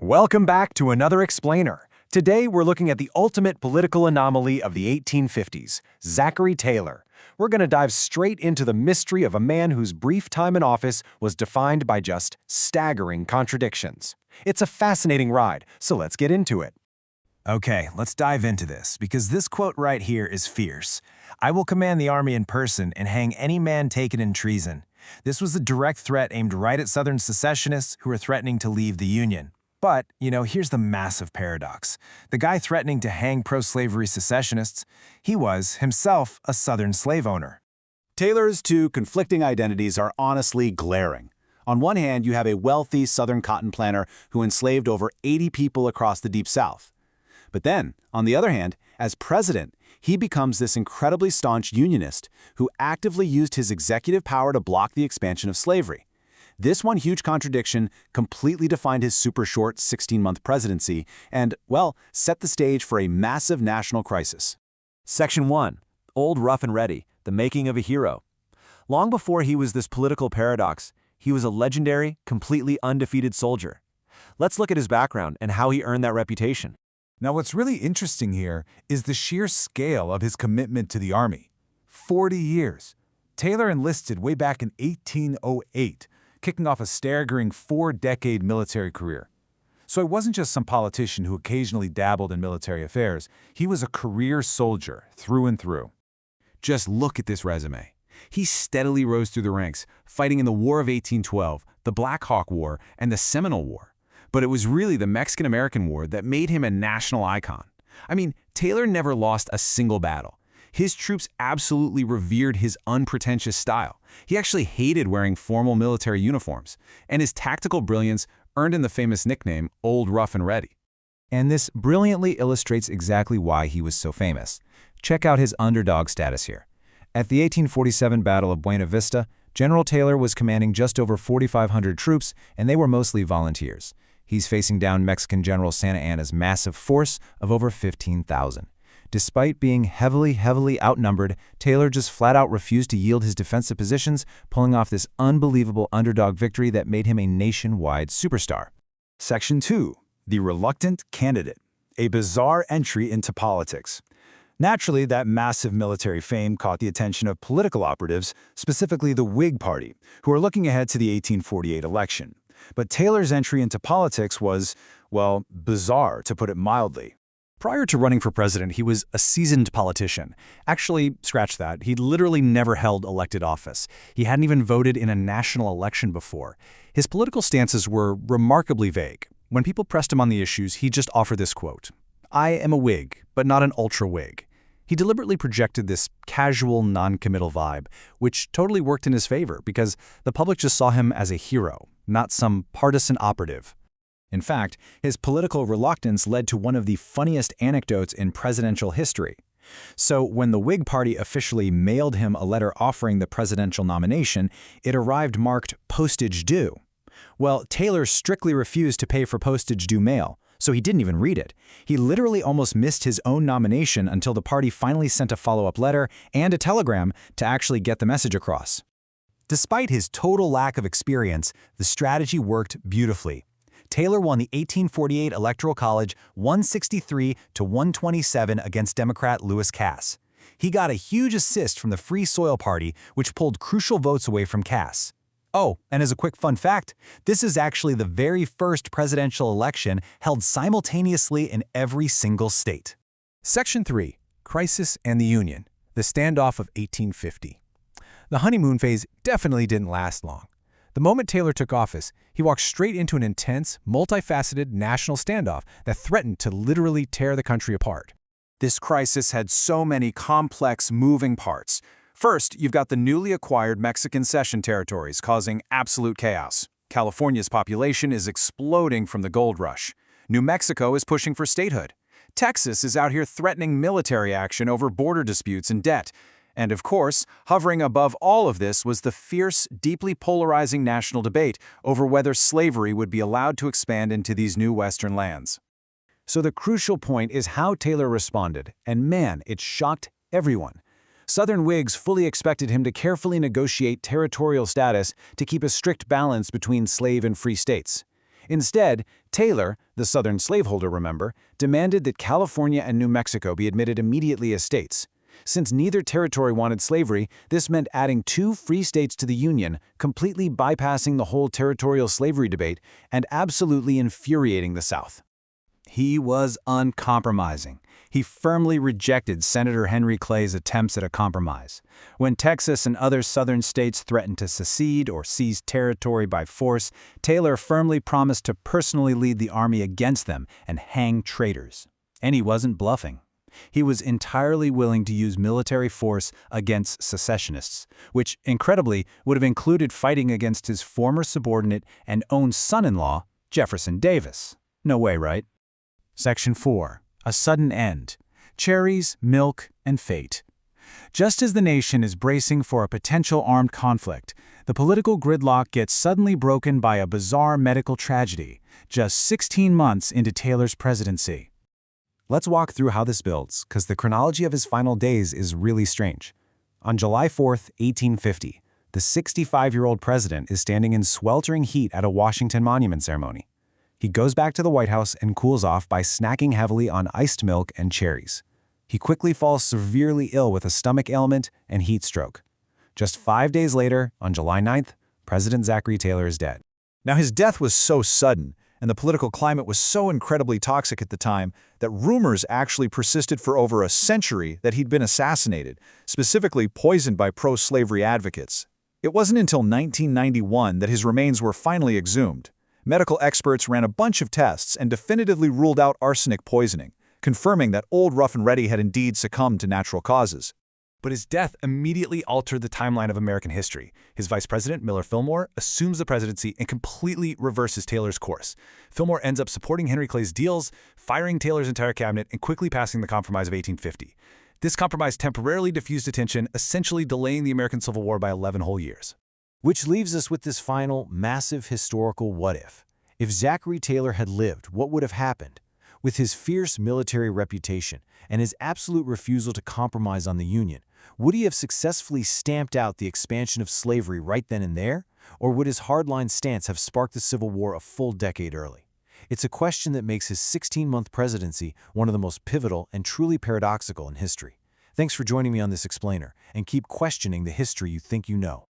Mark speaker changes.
Speaker 1: Welcome back to another Explainer. Today we're looking at the ultimate political anomaly of the 1850s, Zachary Taylor. We're going to dive straight into the mystery of a man whose brief time in office was defined by just staggering contradictions. It's a fascinating ride, so let's get into it.
Speaker 2: Okay, let's dive into this, because this quote right here is fierce. "I will command the army in person and hang any man taken in treason." This was a direct threat aimed right at Southern secessionists who were threatening to leave the Union. But, here's the massive paradox. The guy threatening to hang pro-slavery secessionists, he was, himself, a Southern slave owner.
Speaker 3: Taylor's two conflicting identities are honestly glaring. On one hand, you have a wealthy Southern cotton planter who enslaved over 80 people across the Deep South. But then, on the other hand, as president, he becomes this incredibly staunch Unionist who actively used his executive power to block the expansion of slavery. This one huge contradiction completely defined his super short 16-month presidency and, well, set the stage for a massive national crisis.
Speaker 4: Section 1. Old Rough and Ready, the making of a hero. Long before he was this political paradox, he was a legendary, completely undefeated soldier. Let's look at his background and how he earned that reputation.
Speaker 5: Now, what's really interesting here is the sheer scale of his commitment to the Army. 40 years. Taylor enlisted way back in 1808, kicking off a staggering 4-decade military career. So he wasn't just some politician who occasionally dabbled in military affairs. He was a career soldier through and through.
Speaker 6: Just look at this resume. He steadily rose through the ranks, fighting in the War of 1812, the Black Hawk War, and the Seminole War. But it was really the Mexican-American War that made him a national icon. I mean, Taylor never lost a single battle. His troops absolutely revered his unpretentious style. He actually hated wearing formal military uniforms, and his tactical brilliance earned him the famous nickname Old Rough and Ready.
Speaker 2: And this brilliantly illustrates exactly why he was so famous. Check out his underdog status here. At the 1847 Battle of Buena Vista, General Taylor was commanding just over 4,500 troops, and they were mostly volunteers. He's facing down Mexican General Santa Anna's massive force of over 15,000. Despite being heavily outnumbered, Taylor just flat-out refused to yield his defensive positions, pulling off this unbelievable underdog victory that made him a nationwide superstar.
Speaker 3: Section 2. The Reluctant Candidate. A bizarre entry into politics. Naturally, that massive military fame caught the attention of political operatives, specifically the Whig Party, who were looking ahead to the 1848 election. But Taylor's entry into politics was, well, bizarre, to put it mildly.
Speaker 1: Prior to running for president, he was a seasoned politician. Actually, scratch that. He'd literally never held elected office. He hadn't even voted in a national election before. His political stances were remarkably vague. When people pressed him on the issues, he just offered this quote: "I am a Whig, but not an ultra-Whig." He deliberately projected this casual, non-committal vibe, which totally worked in his favor because the public just saw him as a hero, not some partisan operative.
Speaker 3: In fact, his political reluctance led to one of the funniest anecdotes in presidential history. So when the Whig Party officially mailed him a letter offering the presidential nomination, it arrived marked postage due. Well, Taylor strictly refused to pay for postage due mail, so he didn't even read it. He literally almost missed his own nomination until the party finally sent a follow-up letter and a telegram to actually get the message across. Despite his total lack of experience, the strategy worked beautifully. Taylor won the 1848 Electoral College 163 to 127 against Democrat Lewis Cass. He got a huge assist from the Free Soil Party, which pulled crucial votes away from Cass. Oh, and as a quick fun fact, this is actually the very first presidential election held simultaneously in every single state.
Speaker 2: Section 3. Crisis and the Union. The Standoff of 1850. The honeymoon phase definitely didn't last long. The moment Taylor took office, he walked straight into an intense, multifaceted national standoff that threatened to literally tear the country apart.
Speaker 3: This crisis had so many complex, moving parts. First, you've got the newly acquired Mexican cession territories causing absolute chaos. California's population is exploding from the gold rush. New Mexico is pushing for statehood. Texas is out here threatening military action over border disputes and debt. And of course, hovering above all of this was the fierce, deeply polarizing national debate over whether slavery would be allowed to expand into these new Western lands. So the crucial point is how Taylor responded, and man, it shocked everyone. Southern Whigs fully expected him to carefully negotiate territorial status to keep a strict balance between slave and free states. Instead, Taylor, the Southern slaveholder, remember, demanded that California and New Mexico be admitted immediately as states. Since neither territory wanted slavery, this meant adding 2 free states to the Union, completely bypassing the whole territorial slavery debate and absolutely infuriating the South. He was uncompromising. He firmly rejected Senator Henry Clay's attempts at a compromise. When Texas and other southern states threatened to secede or seize territory by force, Taylor firmly promised to personally lead the army against them and hang traitors. And he wasn't bluffing. He was entirely willing to use military force against secessionists, which, incredibly, would have included fighting against his former subordinate and own son-in-law, Jefferson Davis. No way, right?
Speaker 1: Section 4. A sudden end. Cherries, milk, and fate. Just as the nation is bracing for a potential armed conflict, the political gridlock gets suddenly broken by a bizarre medical tragedy, just 16 months into Taylor's presidency.
Speaker 2: Let's walk through how this builds, because the chronology of his final days is really strange. On July 4, 1850, the 65-year-old president is standing in sweltering heat at a Washington Monument ceremony. He goes back to the White House and cools off by snacking heavily on iced milk and cherries. He quickly falls severely ill with a stomach ailment and heat stroke. Just 5 days later, on July 9th, President Zachary Taylor is dead.
Speaker 3: Now, his death was so sudden, and the political climate was so incredibly toxic at the time that rumors actually persisted for over a century that he'd been assassinated, specifically poisoned by pro-slavery advocates. It wasn't until 1991 that his remains were finally exhumed. Medical experts ran a bunch of tests and definitively ruled out arsenic poisoning, confirming that old Rough and Ready had indeed succumbed to natural causes.
Speaker 1: But his death immediately altered the timeline of American history. His vice president, Millard Fillmore, assumes the presidency and completely reverses Taylor's course. Fillmore ends up supporting Henry Clay's deals, firing Taylor's entire cabinet, and quickly passing the Compromise of 1850. This compromise temporarily diffused attention, essentially delaying the American Civil War by 11 whole years.
Speaker 2: Which leaves us with this final, massive historical what-if. If Zachary Taylor had lived, what would have happened? With his fierce military reputation and his absolute refusal to compromise on the Union, would he have successfully stamped out the expansion of slavery right then and there? Or would his hardline stance have sparked the Civil War a full decade early? It's a question that makes his 16-month presidency one of the most pivotal and truly paradoxical in history. Thanks for joining me on this explainer, and keep questioning the history you think you know.